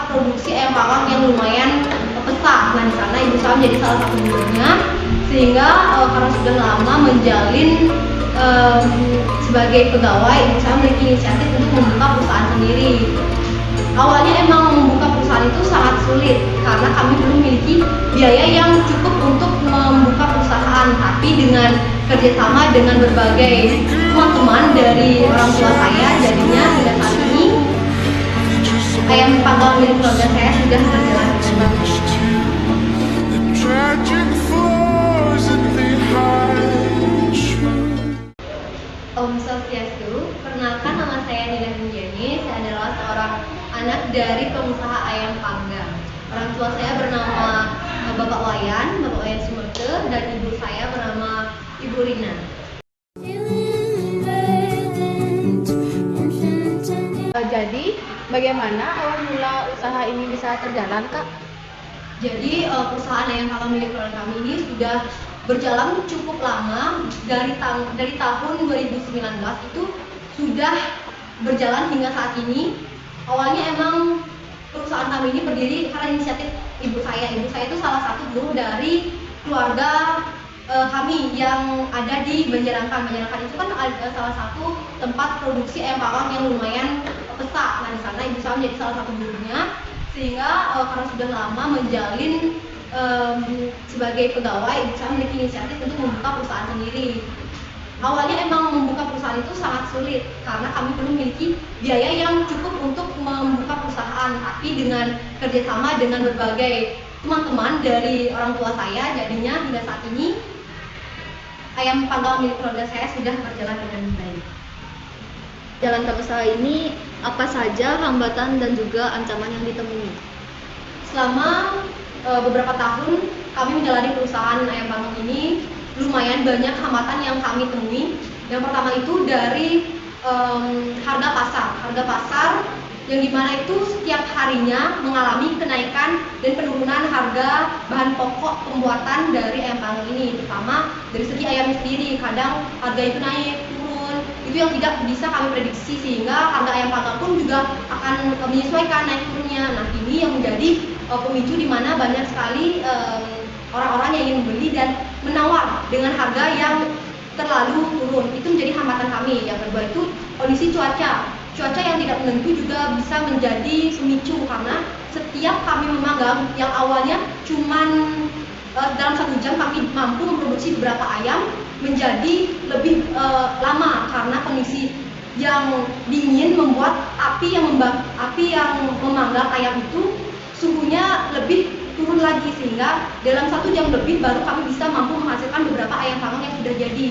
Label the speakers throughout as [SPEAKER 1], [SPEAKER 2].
[SPEAKER 1] produksi ayam panggang yang lumayan pesat. Nah, di sana ibu saya menjadi salah satu burunya, sehingga karena sudah lama menjalin sebagai pegawai, ibu saya memiliki inisiatif untuk membuka perusahaan sendiri. Awalnya emang membuka perusahaan itu sangat sulit karena kami belum memiliki biaya yang cukup untuk membuka perusahaan, tapi dengan kerjasama dengan berbagai teman-teman dari orang tua saya, jadinya hingga saat ini ayam panggang milik keluarga saya sudah berjalan dengan bagus. Om Swastiastu, perkenalkan nama saya Nina Hinjani. Saya adalah seorang anak dari pengusaha ayam panggang. Orang tua saya bernama Bapak Wayan Sumerte, dan ibu saya bernama Ibu Rina.
[SPEAKER 2] Jadi, bagaimana awal mula usaha ini bisa terjalan, Kak?
[SPEAKER 1] Jadi perusahaan ayam panggang milik keluarga kami ini sudah berjalan cukup lama, dari tahun 2019 itu sudah berjalan hingga saat ini. Awalnya emang perusahaan kami ini berdiri karena inisiatif ibu saya. Ibu saya itu salah satu buruh dari keluarga kami yang ada di Banjarangkan. Banjarangkan itu kan salah satu tempat produksi ayam panggang yang lumayan pesat. Nah, di sana ibu saya menjadi salah satu buruhnya, sehingga karena sudah lama menjalin sebagai pegawai, ibu saya memiliki inisiatif untuk membuka perusahaan sendiri. Awalnya emang membuka perusahaan itu sangat sulit karena kami belum memiliki biaya yang cukup untuk membuka perusahaan, tapi dengan kerjasama dengan berbagai teman-teman dari orang tua saya, jadinya hingga saat ini ayam panggang milik keluarga saya sudah berjalan dengan baik.
[SPEAKER 2] Jalankan usaha ini, apa saja hambatan dan juga ancaman yang ditemui?
[SPEAKER 1] Selama beberapa tahun kami menjalani perusahaan ayam panggang ini, lumayan banyak hambatan yang kami temui. Yang pertama itu dari harga pasar yang dimana itu setiap harinya mengalami kenaikan dan penurunan harga bahan pokok pembuatan dari ayam panggang ini, terutama dari segi ayamnya sendiri. Kadang harga itu naik turun, itu yang tidak bisa kami prediksi, sehingga harga ayam panggang pun juga akan menyesuaikan naik turunnya. Nah, ini yang menjadi pemicu di mana banyak sekali orang-orang yang ingin membeli dan menawar dengan harga yang terlalu turun. Itu menjadi hambatan kami. Yang kedua itu kondisi cuaca yang tidak menentu juga bisa menjadi pemicu, karena setiap kami memanggang yang awalnya cuman dalam 1 jam kami mampu memproduksi beberapa ayam menjadi lebih lama, karena kondisi yang dingin membuat api yang memanggang ayam itu suhunya lebih turun lagi, sehingga dalam 1 jam lebih baru kami bisa mampu menghasilkan beberapa ayam panggang yang sudah jadi.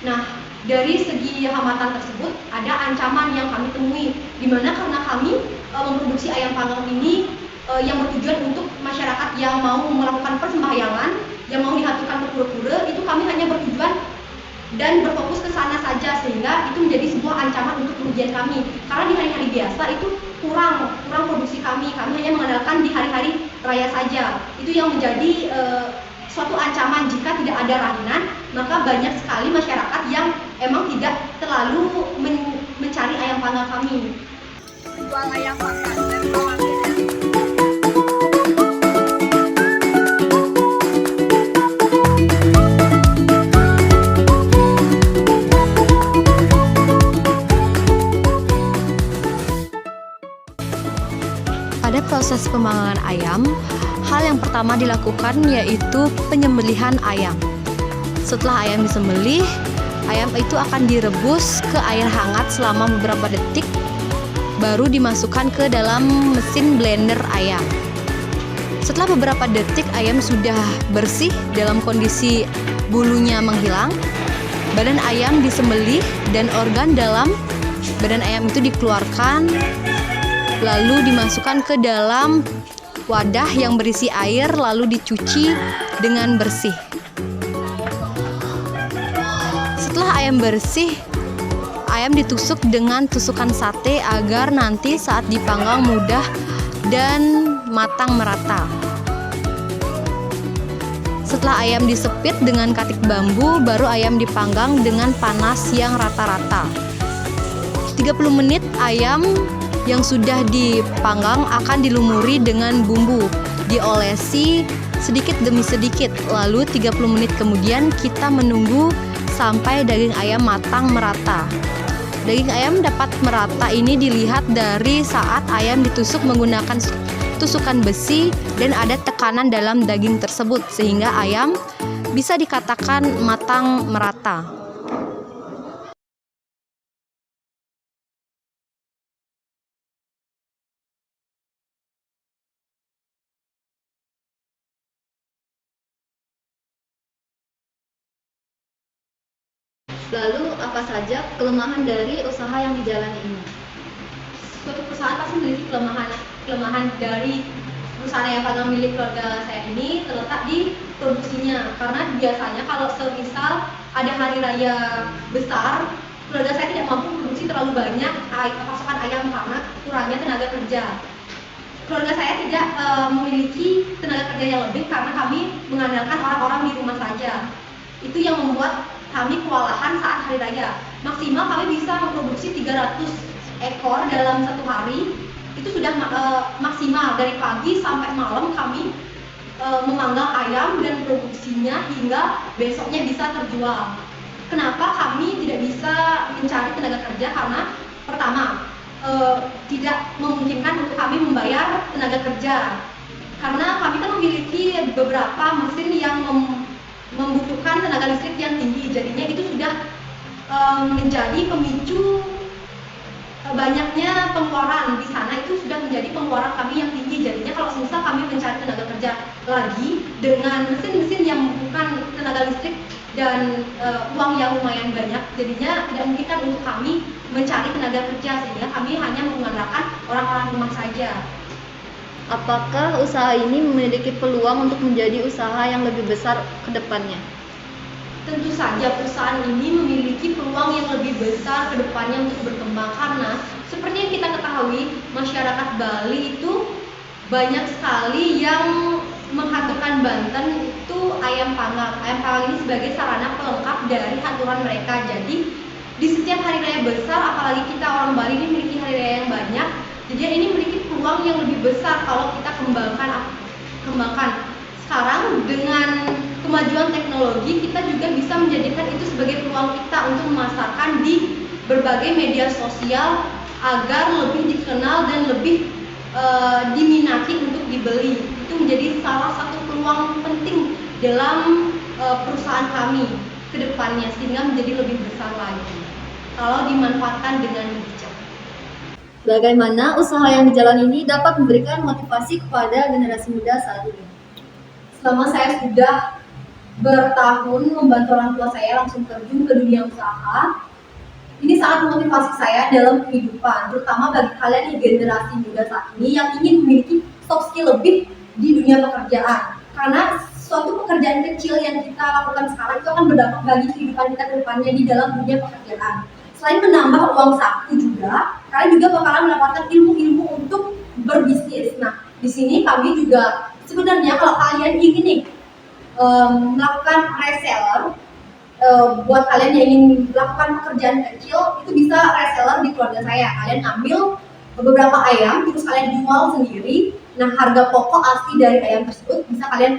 [SPEAKER 1] Nah, dari segi hambatan tersebut ada ancaman yang kami temui, di mana karena kami memproduksi ayam panggang ini yang bertujuan untuk masyarakat yang mau melakukan persembahyangan, yang mau dihaturkan ke pura-pura, itu kami hanya bertujuan dan berfokus ke sana saja, sehingga itu menjadi sebuah ancaman untuk kerugian kami. Karena di hari-hari biasa itu kurang produksi kami hanya mengandalkan di hari-hari raya saja. Itu yang menjadi suatu ancaman. Jika tidak ada rahinan, maka banyak sekali masyarakat yang emang tidak terlalu mencari ayam panggang kami.
[SPEAKER 2] Jual ayam panggang dari awalnya.
[SPEAKER 3] Pada proses pemanggangan ayam, hal yang pertama dilakukan yaitu penyembelihan ayam. Setelah ayam disembelih, ayam itu akan direbus ke air hangat selama beberapa detik, baru dimasukkan ke dalam mesin blender ayam. Setelah beberapa detik ayam sudah bersih dalam kondisi bulunya menghilang, badan ayam disembelih dan organ dalam badan ayam itu dikeluarkan, lalu dimasukkan ke dalam wadah yang berisi air, lalu dicuci dengan bersih. Setelah ayam bersih, ayam ditusuk dengan tusukan sate agar nanti saat dipanggang mudah dan matang merata. Setelah ayam disepit dengan katik bambu, baru ayam dipanggang dengan panas yang rata-rata. 30 menit ayam yang sudah dipanggang akan dilumuri dengan bumbu, diolesi sedikit demi sedikit. Lalu 30 menit kemudian kita menunggu sampai daging ayam matang merata. Daging ayam dapat merata ini dilihat dari saat ayam ditusuk menggunakan tusukan besi dan ada tekanan dalam daging tersebut sehingga ayam bisa dikatakan matang merata.
[SPEAKER 2] Lalu apa saja kelemahan dari usaha yang dijalani ini?
[SPEAKER 1] Suatu perusahaan pasti memiliki kelemahan dari perusahaan yang panggang milik keluarga saya ini terletak di produksinya. Karena biasanya kalau semisal ada hari raya besar, keluarga saya tidak mampu produksi terlalu banyak pasokan ayam karena kurangnya tenaga kerja. Keluarga saya tidak memiliki tenaga kerja yang lebih karena kami mengandalkan orang-orang di rumah saja. Itu yang membuat kami kewalahan saat hari raya. Maksimal kami bisa memproduksi 300 ekor dalam satu hari. Itu sudah maksimal. Dari pagi sampai malam kami memanggang ayam dan produksinya hingga besoknya bisa terjual. Kenapa kami tidak bisa mencari tenaga kerja? Karena pertama, tidak memungkinkan untuk kami membayar tenaga kerja. Karena kami kan memiliki beberapa mesin yang membutuhkan tenaga listrik yang tinggi, jadinya itu sudah menjadi pemicu banyaknya pengeluaran di sana. Itu sudah menjadi pengeluaran kami yang tinggi, jadinya kalau misal kami mencari tenaga kerja lagi dengan mesin-mesin yang membutuhkan tenaga listrik dan uang yang lumayan banyak, jadinya tidak memungkinkan untuk kami mencari tenaga kerja sehingga kami hanya mengandalkan orang-orang rumah saja.
[SPEAKER 2] Apakah usaha ini memiliki peluang untuk menjadi usaha yang lebih besar ke depannya?
[SPEAKER 1] Tentu saja perusahaan ini memiliki peluang yang lebih besar ke depannya untuk berkembang karena seperti yang kita ketahui, masyarakat Bali itu banyak sekali yang menghanturkan Banten itu ayam panggang. Ayam panggang ini sebagai sarana pelengkap dari hanturan mereka. Jadi di setiap hari raya besar, apalagi kita orang Bali ini memiliki hari raya yang banyak, jadi ini memiliki peluang yang lebih besar kalau kita kembangkan. Sekarang dengan kemajuan teknologi, kita juga bisa menjadikan itu sebagai peluang kita untuk memasarkan di berbagai media sosial agar lebih dikenal dan lebih diminati untuk dibeli. Itu menjadi salah satu peluang penting dalam perusahaan kami ke depannya sehingga menjadi lebih besar lagi kalau dimanfaatkan dengan bijak.
[SPEAKER 2] Bagaimana usaha yang dijalani ini dapat memberikan motivasi kepada generasi muda saat ini?
[SPEAKER 1] Selama saya sudah bertahun membantu orang tua saya langsung terjun ke dunia usaha, ini sangat memotivasi saya dalam kehidupan, terutama bagi kalian yang generasi muda saat ini yang ingin memiliki soft skill lebih di dunia pekerjaan. Karena suatu pekerjaan kecil yang kita lakukan sekarang itu akan berdampak bagi kehidupan kita ke depannya di dalam dunia pekerjaan. Selain menambah uang saku juga, kalian juga bakalan mendapatkan ilmu-ilmu untuk berbisnis. Nah, di sini kami juga sebenarnya kalau kalian ingin nih melakukan reseller, buat kalian yang ingin melakukan pekerjaan kecil, itu bisa reseller di keluarga saya. Kalian ambil beberapa ayam, terus kalian jual sendiri. Nah, harga pokok asli dari ayam tersebut bisa kalian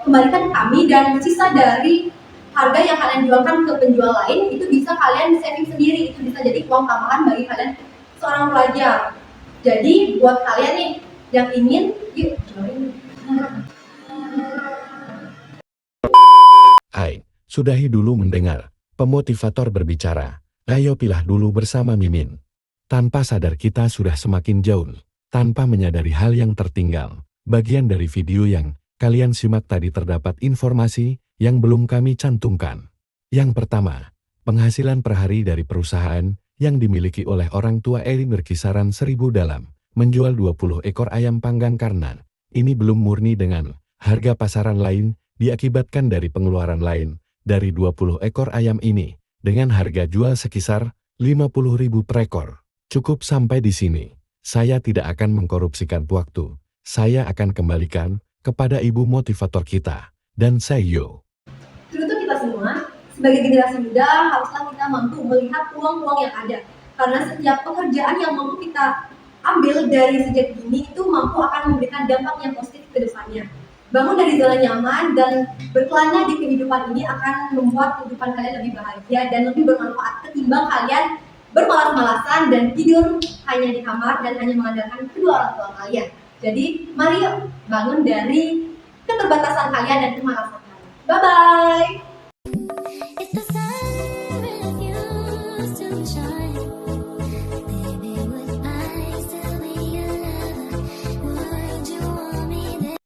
[SPEAKER 1] kembalikan ke kami, dan sisa dari harga yang kalian jualkan ke penjual lain itu bisa kalian saving sendiri. Itu bisa jadi uang tambahan bagi kalian seorang pelajar. Jadi buat kalian nih yang ingin, yuk join.
[SPEAKER 4] Hai, sudahi dulu mendengar pemotivator berbicara. Ayo pilah dulu bersama Mimin. Tanpa sadar kita sudah semakin jauh, tanpa menyadari hal yang tertinggal. Bagian dari video yang kalian simak tadi terdapat informasi yang belum kami cantumkan. Yang pertama, penghasilan per hari dari perusahaan yang dimiliki oleh orang tua Eri berkisaran 1.000 dalam menjual 20 ekor ayam panggang karena ini belum murni dengan harga pasaran lain diakibatkan dari pengeluaran lain dari 20 ekor ayam ini dengan harga jual sekisar 50.000 per ekor. Cukup sampai di sini. Saya tidak akan mengkorupsikan waktu. Saya akan kembalikan kepada ibu motivator kita dan Seiyo.
[SPEAKER 1] Teruntuk kita semua, sebagai generasi muda haruslah kita mampu melihat peluang-peluang yang ada. Karena setiap pekerjaan yang mampu kita ambil dari sejak dini itu mampu akan memberikan dampak yang positif ke depannya. Bangun dari zona nyaman dan berkelana di kehidupan ini akan membuat kehidupan kalian lebih bahagia dan lebih bermanfaat ketimbang kalian bermalas-malasan dan tidur hanya di kamar dan hanya mengandalkan kedua orang tua kalian. Jadi mari bangun dari keterbatasan kalian dan kemalasan kalian. Bye-bye!